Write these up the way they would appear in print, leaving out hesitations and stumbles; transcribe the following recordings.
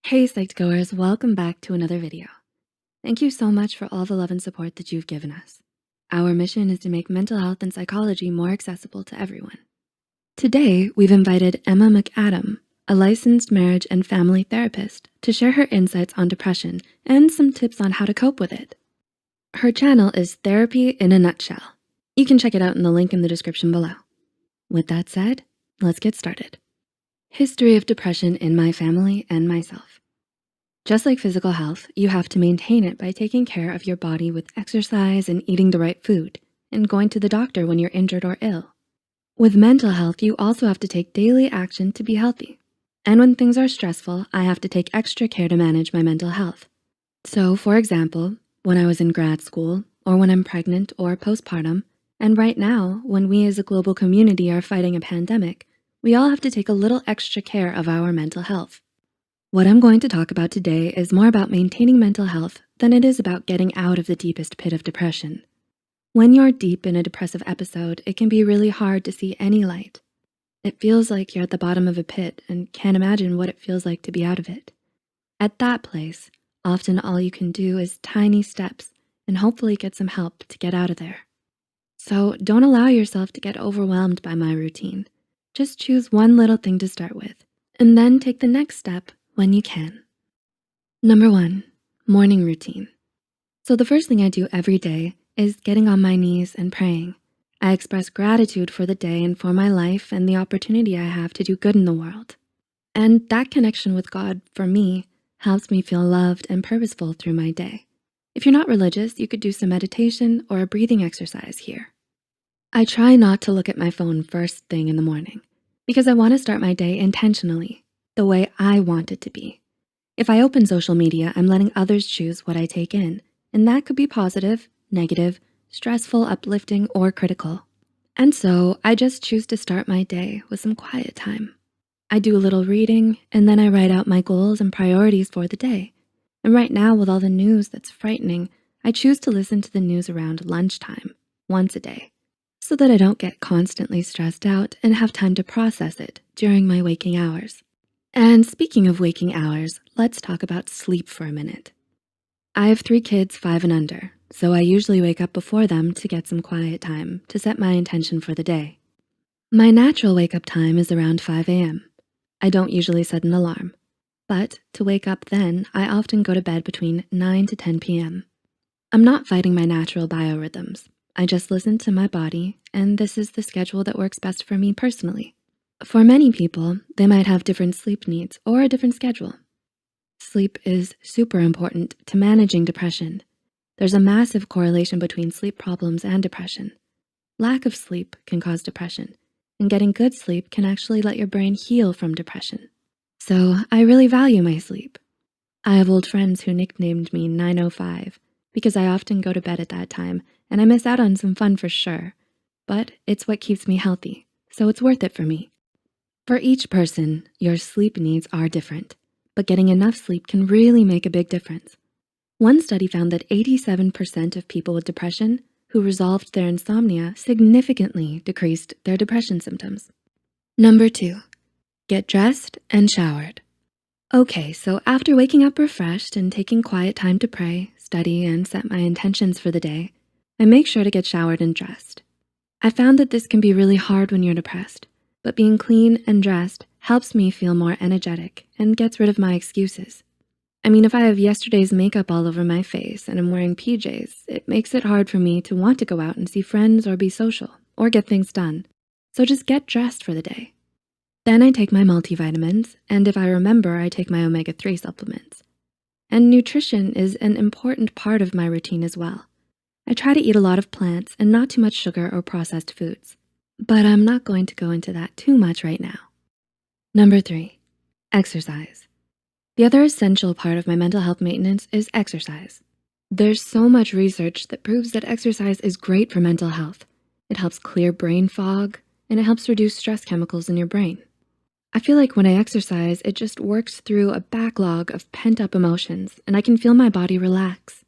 Hey Psyched goers, welcome back to another video. Thank you so much for all the love and support that you've given us. Our mission is to make mental health and psychology more accessible to everyone. Today, we've invited Emma McAdam, a licensed marriage and family therapist, to share her insights on depression and some tips on how to cope with it. Her channel is Therapy in a Nutshell. You can check it out in the link in the description below. With that said, let's get started. History of depression in my family and myself. Just like physical health, you have to maintain it by taking care of your body with exercise and eating the right food and going to the doctor when you're injured or ill. With mental health, you also have to take daily action to be healthy. And when things are stressful, I have to take extra care to manage my mental health. So for example, when I was in grad school or when I'm pregnant or postpartum, and right now, when we as a global community are fighting a pandemic, we all have to take a little extra care of our mental health. What I'm going to talk about today is more about maintaining mental health than it is about getting out of the deepest pit of depression. When you're deep in a depressive episode, it can be really hard to see any light. It feels like you're at the bottom of a pit and can't imagine what it feels like to be out of it. At that place, often all you can do is tiny steps and hopefully get some help to get out of there. So don't allow yourself to get overwhelmed by my routine. Just choose one little thing to start with and then take the next step when you can. Number 1, morning routine. So the first thing I do every day is getting on my knees and praying. I express gratitude for the day and for my life and the opportunity I have to do good in the world. And that connection with God, for me, helps me feel loved and purposeful through my day. If you're not religious, you could do some meditation or a breathing exercise here. I try not to look at my phone first thing in the morning because I wanna start my day intentionally, the way I want it to be. If I open social media, I'm letting others choose what I take in, and that could be positive, negative, stressful, uplifting, or critical. And so I just choose to start my day with some quiet time. I do a little reading, and then I write out my goals and priorities for the day. And right now, with all the news that's frightening, I choose to listen to the news around lunchtime, once a day, so that I don't get constantly stressed out and have time to process it during my waking hours. And speaking of waking hours, let's talk about sleep for a minute. I have 3 kids, 5 and under, so I usually wake up before them to get some quiet time to set my intention for the day. My natural wake up time is around 5 a.m. I don't usually set an alarm, but to wake up then, I often go to bed between 9 to 10 p.m. I'm not fighting my natural biorhythms. I just listen to my body, and this is the schedule that works best for me personally. For many people, they might have different sleep needs or a different schedule. Sleep is super important to managing depression. There's a massive correlation between sleep problems and depression. Lack of sleep can cause depression, and getting good sleep can actually let your brain heal from depression. So I really value my sleep. I have old friends who nicknamed me 905 because I often go to bed at that time and I miss out on some fun for sure, but it's what keeps me healthy, so it's worth it for me. For each person, your sleep needs are different, but getting enough sleep can really make a big difference. One study found that 87% of people with depression who resolved their insomnia significantly decreased their depression symptoms. Number 2, get dressed and showered. Okay, so after waking up refreshed and taking quiet time to pray, study, and set my intentions for the day, I make sure to get showered and dressed. I found that this can be really hard when you're depressed, but being clean and dressed helps me feel more energetic and gets rid of my excuses. I mean, if I have yesterday's makeup all over my face and I'm wearing PJs, it makes it hard for me to want to go out and see friends or be social or get things done. So just get dressed for the day. Then I take my multivitamins, and if I remember, I take my omega-3 supplements. And nutrition is an important part of my routine as well. I try to eat a lot of plants and not too much sugar or processed foods, but I'm not going to go into that too much right now. Number 3, exercise. The other essential part of my mental health maintenance is exercise. There's so much research that proves that exercise is great for mental health. It helps clear brain fog, and it helps reduce stress chemicals in your brain. I feel like when I exercise, it just works through a backlog of pent-up emotions, and I can feel my body relax.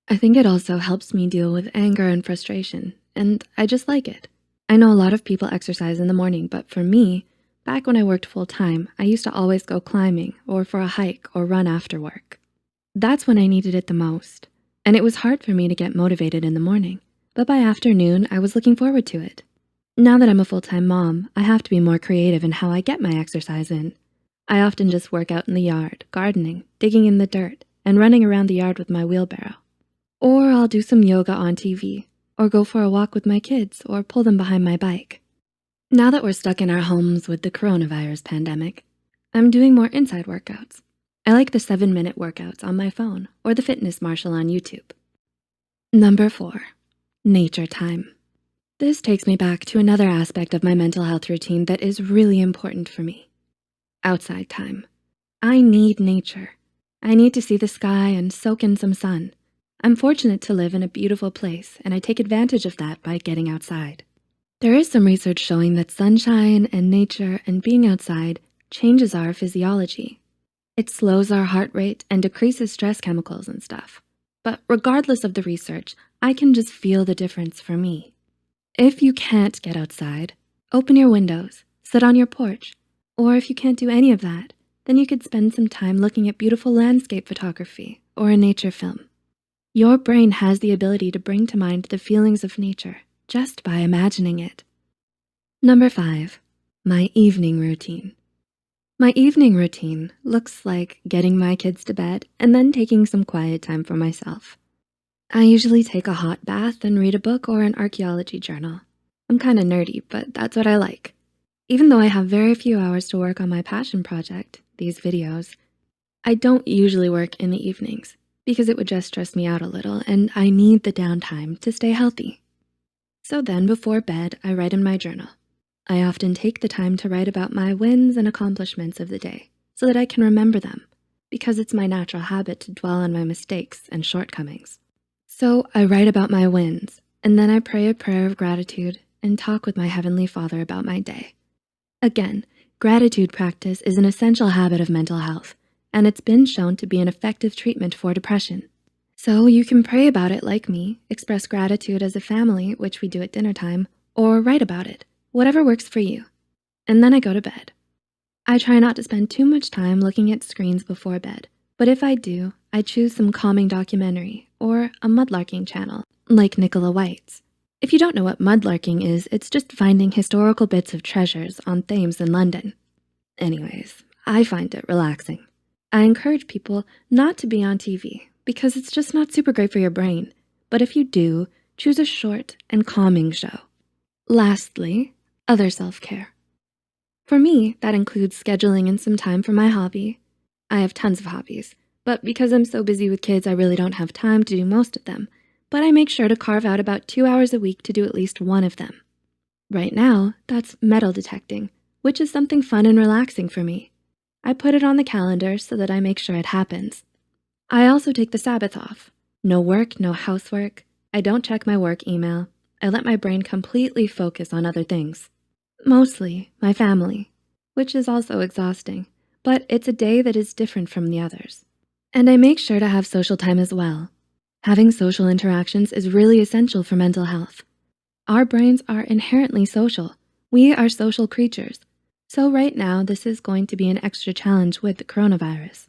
I think it also helps me deal with anger and frustration, and I just like it. I know a lot of people exercise in the morning, but for me, Back when I worked full-time, I used to always go climbing or for a hike or run after work. That's when I needed it the most, and it was hard for me to get motivated in the morning, but by afternoon, I was looking forward to it. Now that I'm a full-time mom, I have to be more creative in how I get my exercise in. I often just work out in the yard, gardening, digging in the dirt, and running around the yard with my wheelbarrow. Or I'll do some yoga on TV, or go for a walk with my kids, or pull them behind my bike. Now that we're stuck in our homes with the coronavirus pandemic, I'm doing more inside workouts. I like the 7-minute workouts on my phone or the Fitness Marshal on YouTube. Number 4, nature time. This takes me back to another aspect of my mental health routine that is really important for me. Outside time. I need nature. I need to see the sky and soak in some sun. I'm fortunate to live in a beautiful place, and I take advantage of that by getting outside. There is some research showing that sunshine and nature and being outside changes our physiology. It slows our heart rate and decreases stress chemicals and stuff. But regardless of the research, I can just feel the difference for me. If you can't get outside, open your windows, sit on your porch, or if you can't do any of that, then you could spend some time looking at beautiful landscape photography or a nature film. Your brain has the ability to bring to mind the feelings of nature just by imagining it. Number 5, my evening routine. My evening routine looks like getting my kids to bed and then taking some quiet time for myself. I usually take a hot bath and read a book or an archaeology journal. I'm kind of nerdy, but that's what I like. Even though I have very few hours to work on my passion project, these videos, I don't usually work in the evenings because it would just stress me out a little and I need the downtime to stay healthy. So then before bed, I write in my journal. I often take the time to write about my wins and accomplishments of the day so that I can remember them because it's my natural habit to dwell on my mistakes and shortcomings. So I write about my wins and then I pray a prayer of gratitude and talk with my Heavenly Father about my day. Again, gratitude practice is an essential habit of mental health, and it's been shown to be an effective treatment for depression. So you can pray about it like me, express gratitude as a family, which we do at dinner time, or write about it, whatever works for you. And then I go to bed. I try not to spend too much time looking at screens before bed, but if I do, I choose some calming documentary or a mudlarking channel, like Nicola White's. If you don't know what mudlarking is, it's just finding historical bits of treasures on Thames in London. Anyways, I find it relaxing. I encourage people not to be on TV because it's just not super great for your brain. But if you do, choose a short and calming show. Lastly, other self-care. For me, that includes scheduling in some time for my hobby. I have tons of hobbies, but because I'm so busy with kids, I really don't have time to do most of them. But I make sure to carve out about 2 hours a week to do at least one of them. Right now, that's metal detecting, which is something fun and relaxing for me. I put it on the calendar so that I make sure it happens. I also take the Sabbath off. No work, no housework. I don't check my work email. I let my brain completely focus on other things. Mostly my family, which is also exhausting, but it's a day that is different from the others. And I make sure to have social time as well. Having social interactions is really essential for mental health. Our brains are inherently social. We are social creatures. So right now, this is going to be an extra challenge with the coronavirus.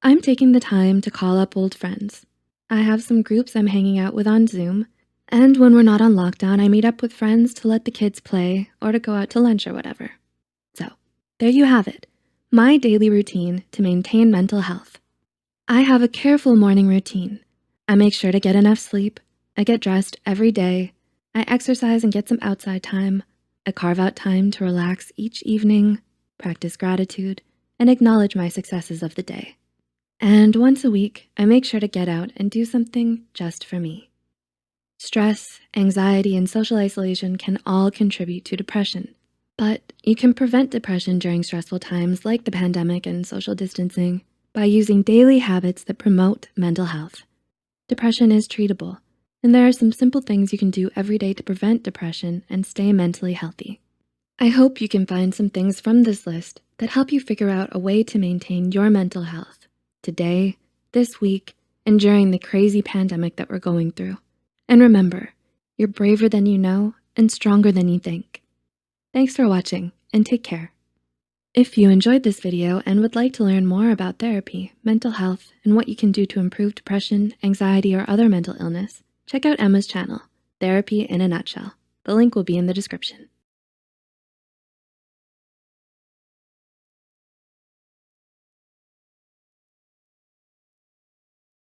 I'm taking the time to call up old friends. I have some groups I'm hanging out with on Zoom, and when we're not on lockdown, I meet up with friends to let the kids play or to go out to lunch or whatever. So there you have it, my daily routine to maintain mental health. I have a careful morning routine. I make sure to get enough sleep. I get dressed every day. I exercise and get some outside time. I carve out time to relax each evening, practice gratitude, and acknowledge my successes of the day. And once a week, I make sure to get out and do something just for me. Stress, anxiety, and social isolation can all contribute to depression, but you can prevent depression during stressful times like the pandemic and social distancing by using daily habits that promote mental health. Depression is treatable, and there are some simple things you can do every day to prevent depression and stay mentally healthy. I hope you can find some things from this list that help you figure out a way to maintain your mental health today, this week, and during the crazy pandemic that we're going through. And remember, you're braver than you know and stronger than you think. Thanks for watching, and take care. If you enjoyed this video and would like to learn more about therapy, mental health, and what you can do to improve depression, anxiety, or other mental illness, check out Emma's channel, Therapy in a Nutshell. The link will be in the description.